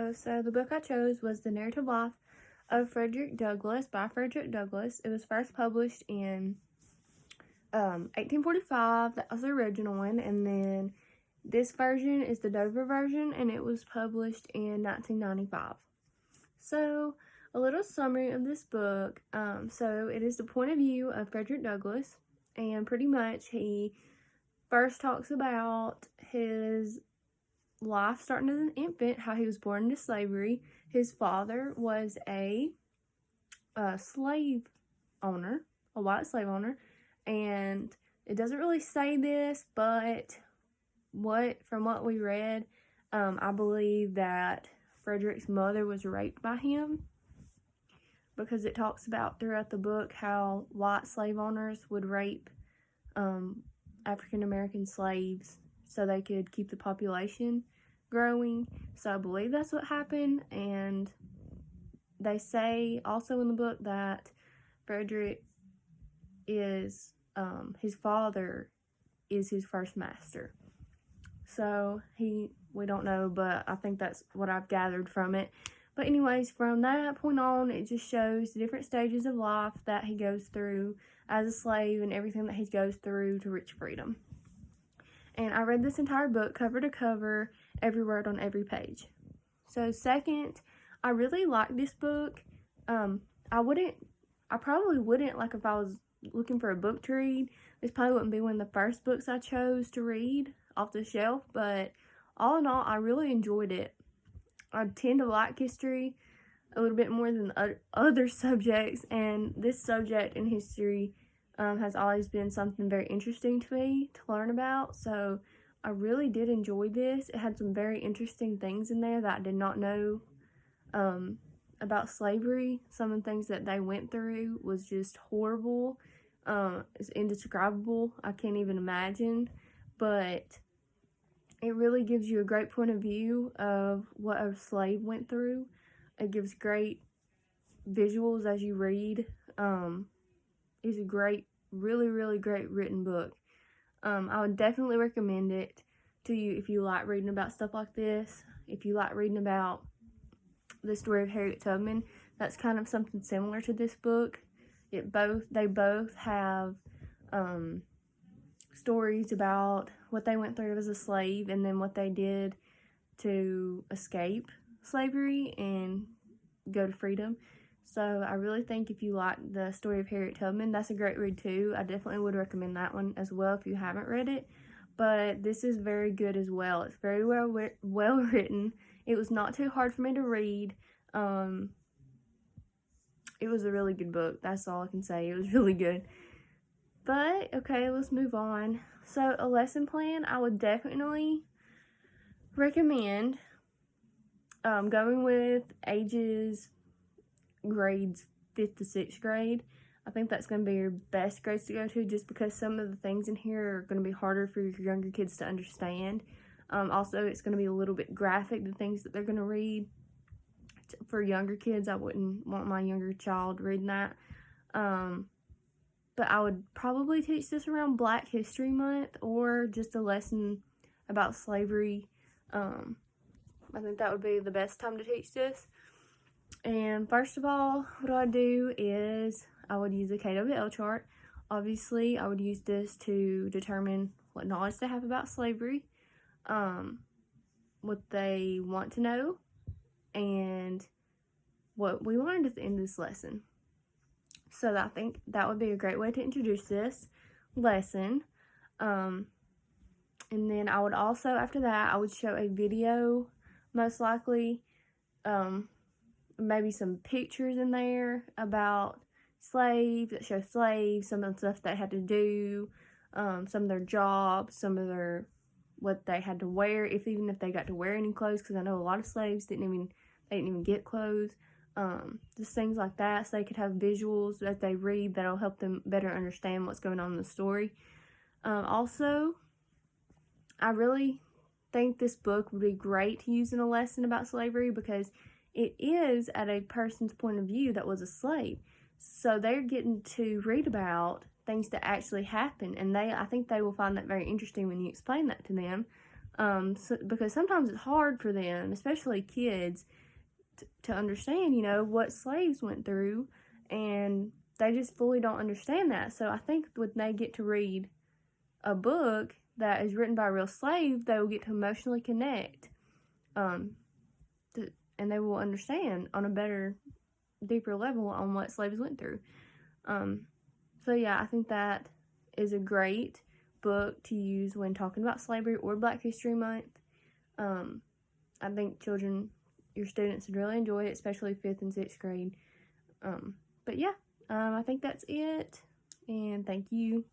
Hello, so the book I chose was The Narrative Life of Frederick Douglass by Frederick Douglass. It was first published in 1845, that was the original one, and then this version is the Dover version, and it was published in 1995. So, a little summary of this book. So it is the point of view of Frederick Douglass, and pretty much he first talks about his life starting as an infant, how he was born into slavery. His father was a slave owner, a white slave owner, and it doesn't really say this, but from what we read, I believe that Frederick's mother was raped by him, because it talks about throughout the book how white slave owners would rape African American slaves so they could keep the population growing. So I believe that's what happened, and they say also in the book that Frederick is his father is his first master. So we don't know, but I think that's what I've gathered from it. But anyways, from that point on, it just shows the different stages of life that he goes through as a slave and everything that he goes through to reach freedom. And I read this entire book cover to cover, every word on every page. So second, I really like this book. I probably wouldn't, like if I was looking for a book to read, this probably wouldn't be one of the first books I chose to read off the shelf, but all in all, I really enjoyed it. I tend to like history a little bit more than other subjects, and this subject in history has always been something very interesting to me to learn about, so I really did enjoy this. It had some very interesting things in there that I did not know about slavery. Some of the things that they went through was just horrible. It's indescribable. I can't even imagine, but it really gives you a great point of view of what a slave went through. It gives great visuals as you read. It's a great, really, really great written book. I would definitely recommend it to you if you like reading about stuff like this. If you like reading about the story of Harriet Tubman, that's kind of something similar to this book. They both have stories about what they went through as a slave and then what they did to escape slavery and go to freedom. So I really think if you like the story of Harriet Tubman, that's a great read too. I definitely would recommend that one as well if you haven't read it. But this is very good as well. It's very well written. It was not too hard for me to read. It was a really good book. That's all I can say. It was really good. But, okay, let's move on. So, a lesson plan, I would definitely recommend going with grades 5th to 6th grade. I think that's going to be your best grades to go to, just because some of the things in here are going to be harder for your younger kids to understand. Also, it's going to be a little bit graphic, the things that they're going to read. For younger kids, I wouldn't want my younger child reading that. But I would probably teach this around Black History Month or just a lesson about slavery. I think that would be the best time to teach this. And first of all, what I do is I would use a KWL chart. Obviously, I would use this to determine what knowledge they have about slavery, what they want to know, and what we learned at the end of this lesson. So I think that would be a great way to introduce this lesson. And then I would also, after that, I would show a video, most likely, maybe some pictures in there about slaves, that show slaves, some of the stuff they had to do, some of their jobs, what they had to wear, even if they got to wear any clothes, because I know a lot of slaves didn't even get clothes. Just things like that, so they could have visuals that they read that'll help them better understand what's going on in the story. Also, I really think this book would be great to use in a lesson about slavery, because it is at a person's point of view that was a slave. So they're getting to read about things that actually happen, and I think they will find that very interesting when you explain that to them. because sometimes it's hard for them, especially kids, to understand, you know, what slaves went through, and they just fully don't understand that. So I think when they get to read a book that is written by a real slave, they will get to emotionally connect, and they will understand on a better, deeper level on what slaves went through. So yeah, I think that is a great book to use when talking about slavery or Black History Month. I think your students would really enjoy it, especially 5th and 6th grade. But yeah, I think that's it, and thank you.